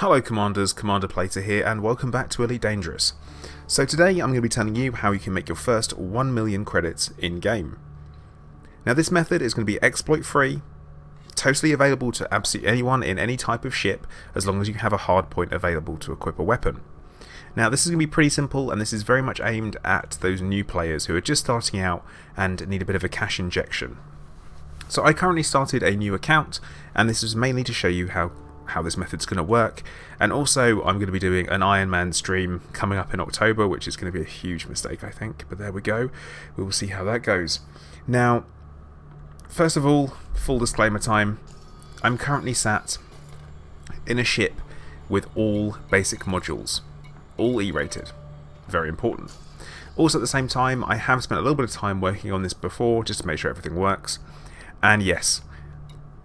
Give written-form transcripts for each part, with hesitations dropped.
Hello Commanders, Commander Plater here, and welcome back to Elite Dangerous. So today I'm going to be telling you how you can make your first 1 million credits in-game. Now this method is going to be exploit free, totally available to absolutely anyone in any type of ship, as long as you have a hardpoint available to equip a weapon. Now this is going to be pretty simple, and this is very much aimed at those new players who are just starting out and need a bit of a cash injection. So I currently started a new account, and this is mainly to show you how this method's going to work, and also I'm going to be doing an Iron Man stream coming up in October, which is going to be a huge mistake I think, but there we go, we will see how that goes. Now first of all, full disclaimer time, I'm currently sat in a ship with all basic modules, all E-rated, very important. Also at the same time, I have spent a little bit of time working on this before just to make sure everything works, and yes,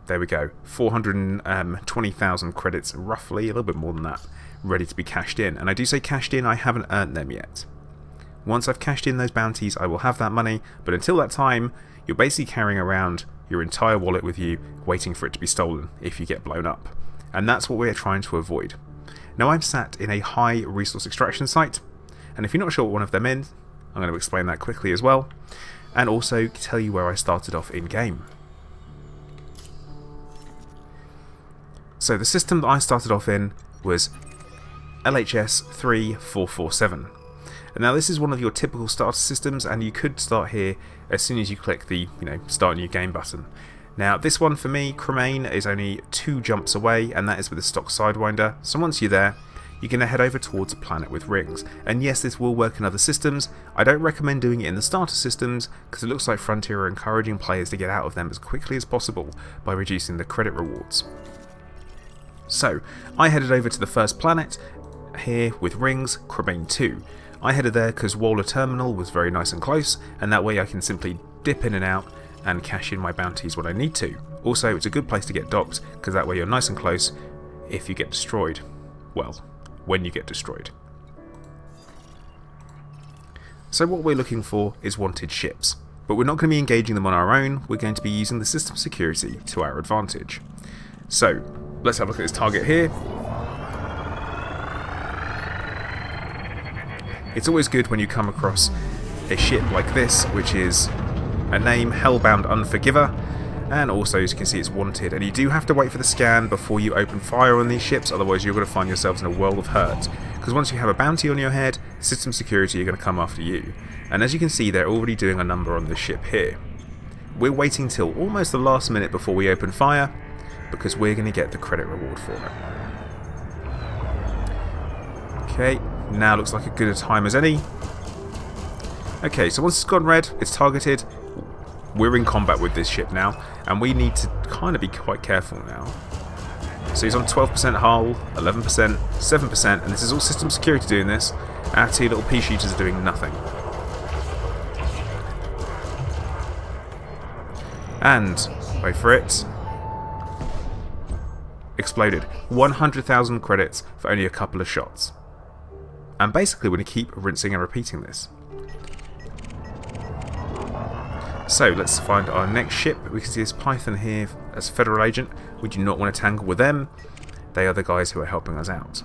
there we go, 420,000 credits, roughly, a little bit more than that, ready to be cashed in. And I do say cashed in, I haven't earned them yet. Once I've cashed in those bounties, I will have that money, but until that time, you're basically carrying around your entire wallet with you, waiting for it to be stolen if you get blown up. And that's what we're trying to avoid. Now I'm sat in a high resource extraction site, and if you're not sure what one of them is, I'm going to explain that quickly as well, and also tell you where I started off in game. So the system that I started off in was LHS 3447. And now this is one of your typical starter systems, and you could start here as soon as you click the start new game button. Now this one for me, Cremain, is only 2 jumps away, and that is with a stock Sidewinder. So once you're there, you're going to head over towards a planet with rings. And yes, this will work in other systems. I don't recommend doing it in the starter systems, because it looks like Frontier are encouraging players to get out of them as quickly as possible by reducing the credit rewards. So, I headed over to the first planet, here with rings, Cremain 2. I headed there because Waller Terminal was very nice and close, and that way I can simply dip in and out and cash in my bounties when I need to. Also, it's a good place to get docked, because that way you're nice and close if you get destroyed. Well, when you get destroyed. So what we're looking for is wanted ships, but we're not going to be engaging them on our own, we're going to be using the system security to our advantage. So, let's have a look at this target here. It's always good when you come across a ship like this, which is a name, Hellbound Unforgiver, and also as you can see it's wanted, and you do have to wait for the scan before you open fire on these ships, otherwise you're going to find yourselves in a world of hurt, because once you have a bounty on your head, system security are going to come after you. And as you can see, they're already doing a number on this ship here. We're waiting till almost the last minute before we open fire, because we're going to get the credit reward for it. Okay, now looks like a good a time as any. Okay, so once it's gone red, it's targeted. We're in combat with this ship now, and we need to kind of be quite careful now. So he's on 12% hull, 11%, 7%, and this is all system security doing this. Our 2 little pea shooters are doing nothing. And, wait for it, exploded. 100,000 credits for only a couple of shots. And basically we're going to keep rinsing and repeating this. So let's find our next ship. We can see this Python here as Federal Agent. We do not want to tangle with them. They are the guys who are helping us out.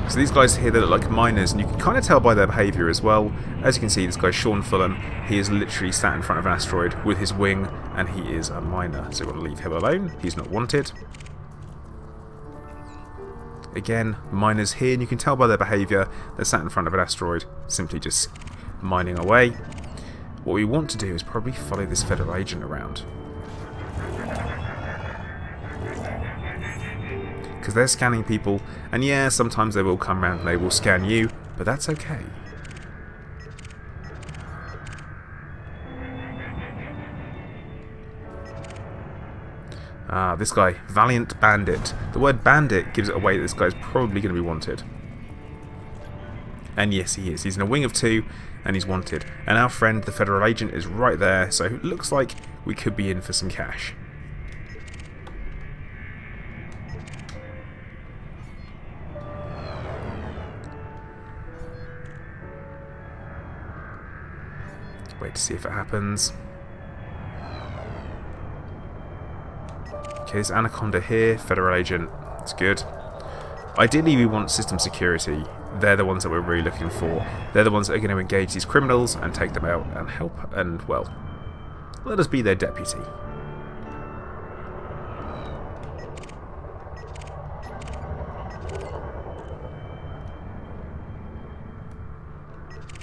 So these guys here, they look like miners, and you can kind of tell by their behaviour as well. As you can see, this guy Sean Fulham, he is literally sat in front of an asteroid with his wing, and he is a miner. So we've got to leave him alone. He's not wanted. Again, miners here, and you can tell by their behaviour, they're sat in front of an asteroid, simply just mining away. What we want to do is probably follow this Federal Agent around, because they're scanning people, and yeah, sometimes they will come around and they will scan you, but that's okay. Ah, this guy, Valiant Bandit. The word bandit gives it away that this guy's probably going to be wanted. And yes, he is. He's in a wing of 2, and he's wanted. And our friend, the Federal Agent, is right there, so it looks like we could be in for some cash. Wait to see if it happens. Okay, this Anaconda here, Federal Agent, it's good. Ideally we want system security. They're the ones that we're really looking for. They're the ones that are going to engage these criminals and take them out and help, and, well, let us be their deputy.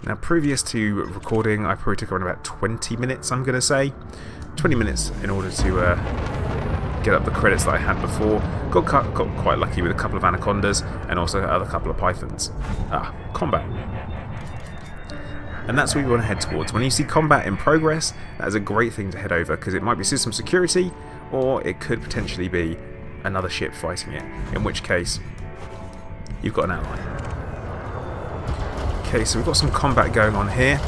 Now, previous to recording, I probably took around about 20 minutes, I'm going to say. 20 minutes in order to get up the credits that I had before. Got quite lucky with a couple of Anacondas and also a couple of Pythons. Combat. And that's what we want to head towards. When you see combat in progress, that is a great thing to head over, because it might be system security, or it could potentially be another ship fighting it, in which case you've got an ally. Okay, so we've got some combat going on here.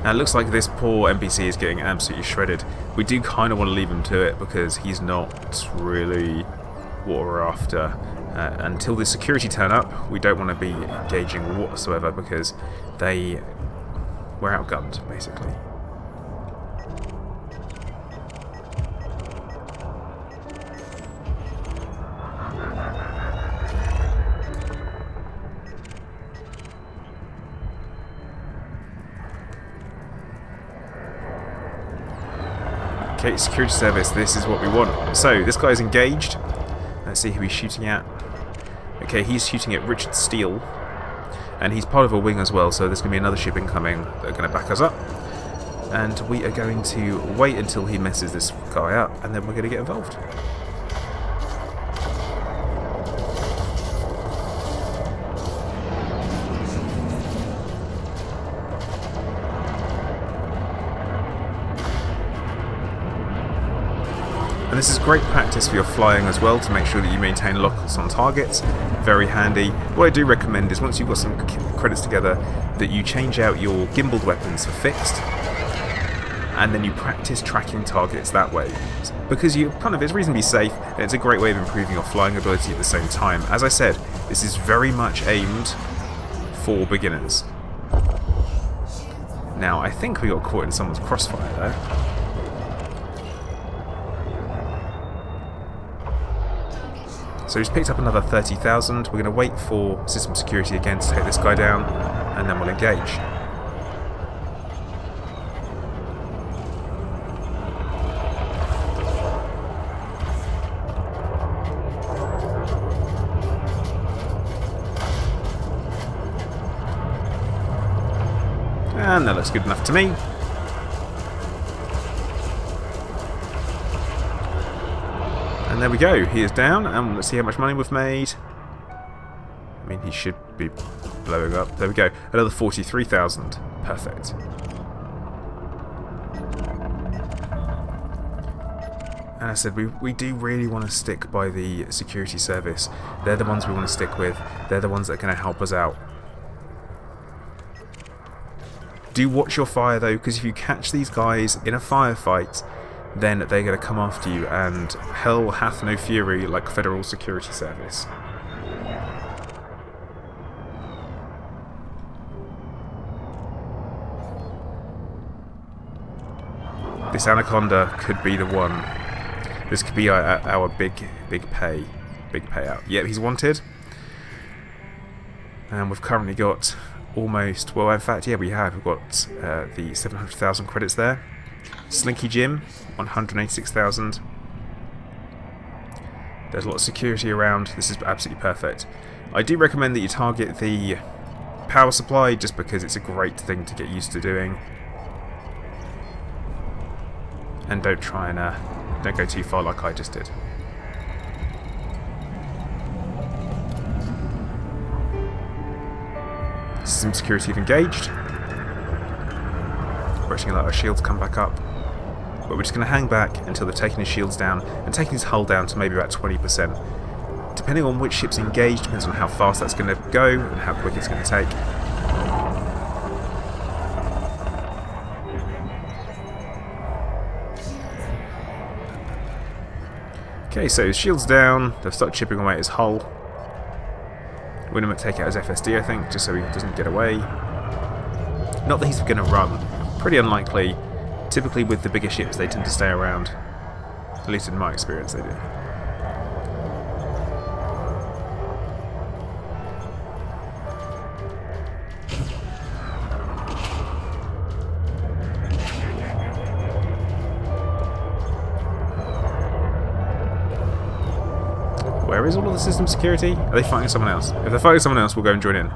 Now it looks like this poor NPC is getting absolutely shredded. We do kind of want to leave him to it, because he's not really what we're after. Until the security turn up, we don't want to be engaging whatsoever, because we're outgunned, basically. Okay, security service, this is what we want. So, this guy's engaged. Let's see who he's shooting at. Okay, he's shooting at Richard Steele. And he's part of a wing as well, so there's going to be another ship incoming that are going to back us up. And we are going to wait until he messes this guy up, and then we're going to get involved. And this is great practice for your flying as well, to make sure that you maintain locks on targets. Very handy. What I do recommend is, once you've got some credits together, that you change out your gimbaled weapons for fixed, and then you practice tracking targets that way. Because it's reasonably safe, and it's a great way of improving your flying ability at the same time. As I said, this is very much aimed for beginners. Now, I think we got caught in someone's crossfire there. So he's picked up another 30,000. We're going to wait for system security again to take this guy down, and then we'll engage. And that looks good enough to me. And there we go, he is down, and let's see how much money we've made. I mean, he should be blowing up. There we go, another 43,000. Perfect. And I said, we do really want to stick by the security service. They're the ones we want to stick with. They're the ones that are going to help us out. Do watch your fire though, because if you catch these guys in a firefight, then they're going to come after you, and hell hath no fury like Federal Security Service. This Anaconda could be the one. This could be our big payout. Yep, he's wanted. And we've currently got almost, well, in fact, yeah, we have. We've got the 700,000 credits there. Slinky Jim, 186,000. There's a lot of security around. This is absolutely perfect. I do recommend that you target the power supply, just because it's a great thing to get used to doing. And don't try and don't go too far like I just did. System security have engaged. We're actually going to let our shields come back up. But we're just going to hang back until they've taken his shields down, and taken his hull down to maybe about 20%. Depending on which ship's engaged, depends on how fast that's going to go and how quick it's going to take. Okay, so his shield's down, they've started chipping away at his hull. We're going to take out his FSD, I think, just so he doesn't get away. Not that he's going to run. Pretty unlikely. Typically with the bigger ships, they tend to stay around. At least in my experience they do. Where is all of the system security? Are they fighting someone else? If they're fighting someone else, we'll go and join in.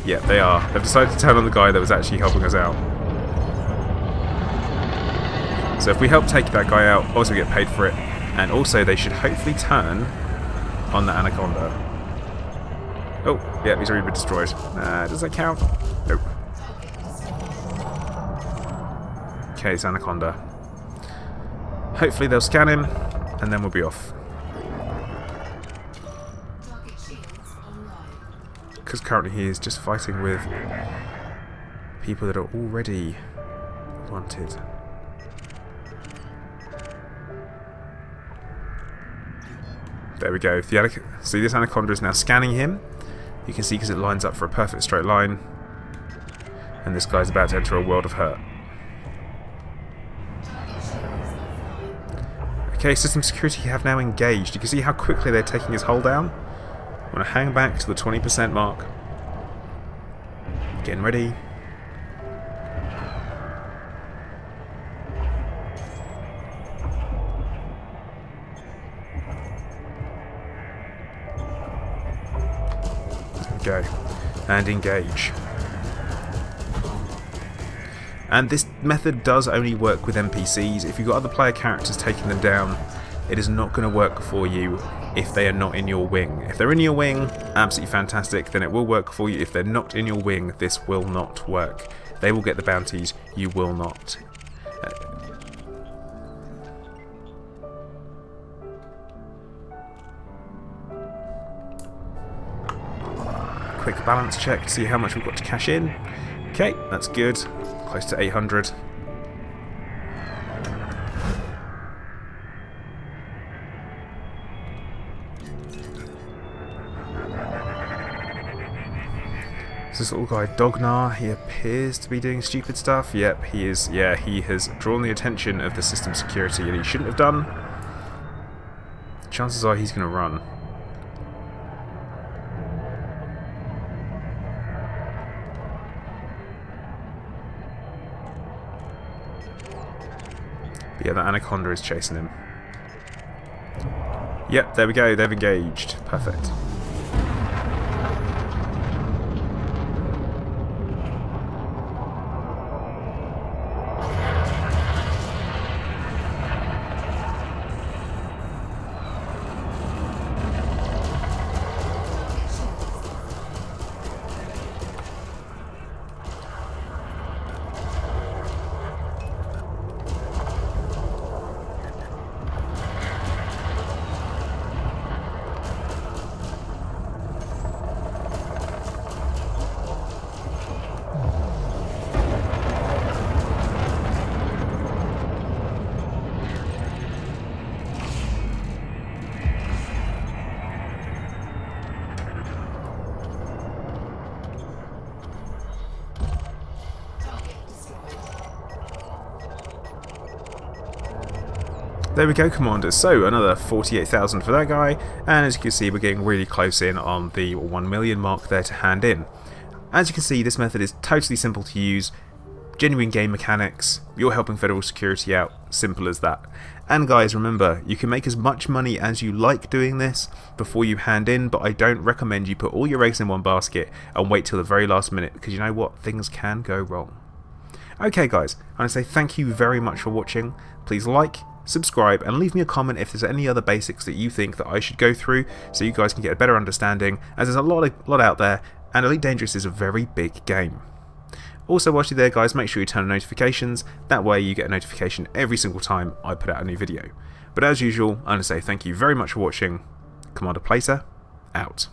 Yeah, they are. They've decided to turn on the guy that was actually helping us out. So if we help take that guy out, also get paid for it. And also they should hopefully turn on the anaconda. Oh, yeah, he's already been destroyed. Does that count? Nope. Okay, it's anaconda. Hopefully they'll scan him, and then we'll be off. Because currently he is just fighting with people that are already wanted. There we go. See, this anaconda is now scanning him. You can see because it lines up for a perfect straight line. And this guy's about to enter a world of hurt. Okay, system security have now engaged. You can see how quickly they're taking his hull down. I'm going to hang back to the 20% mark. Getting ready. Go and engage. And this method does only work with NPCs. If you've got other player characters taking them down, it is not going to work for you if they are not in your wing. If they're in your wing, absolutely fantastic, then it will work for you. If they're not in your wing, this will not work. They will get the bounties, you will not. Quick balance check to see how much we've got to cash in. Okay, that's good. Close to 800. This little guy Dognar, he appears to be doing stupid stuff. Yep, he is. Yeah, he has drawn the attention of the system security and he shouldn't have done. Chances are he's going to run. But yeah, that anaconda is chasing him. Yep, there we go, they've engaged. Perfect. There we go, Commanders. So, another 48,000 for that guy, and as you can see, we're getting really close in on the 1 million mark there to hand in. As you can see, this method is totally simple to use, genuine game mechanics, you're helping federal security out, simple as that. And guys, remember, you can make as much money as you like doing this before you hand in, but I don't recommend you put all your eggs in one basket and wait till the very last minute, because you know what, things can go wrong. Okay guys, I want to say thank you very much for watching. Please like, subscribe and leave me a comment if there's any other basics that you think that I should go through so you guys can get a better understanding, as there's a lot out there and Elite Dangerous is a very big game. Also, whilst you're there guys, make sure you turn on notifications, that way you get a notification every single time I put out a new video. But as usual, I want to say thank you very much for watching. Commander Placer, out.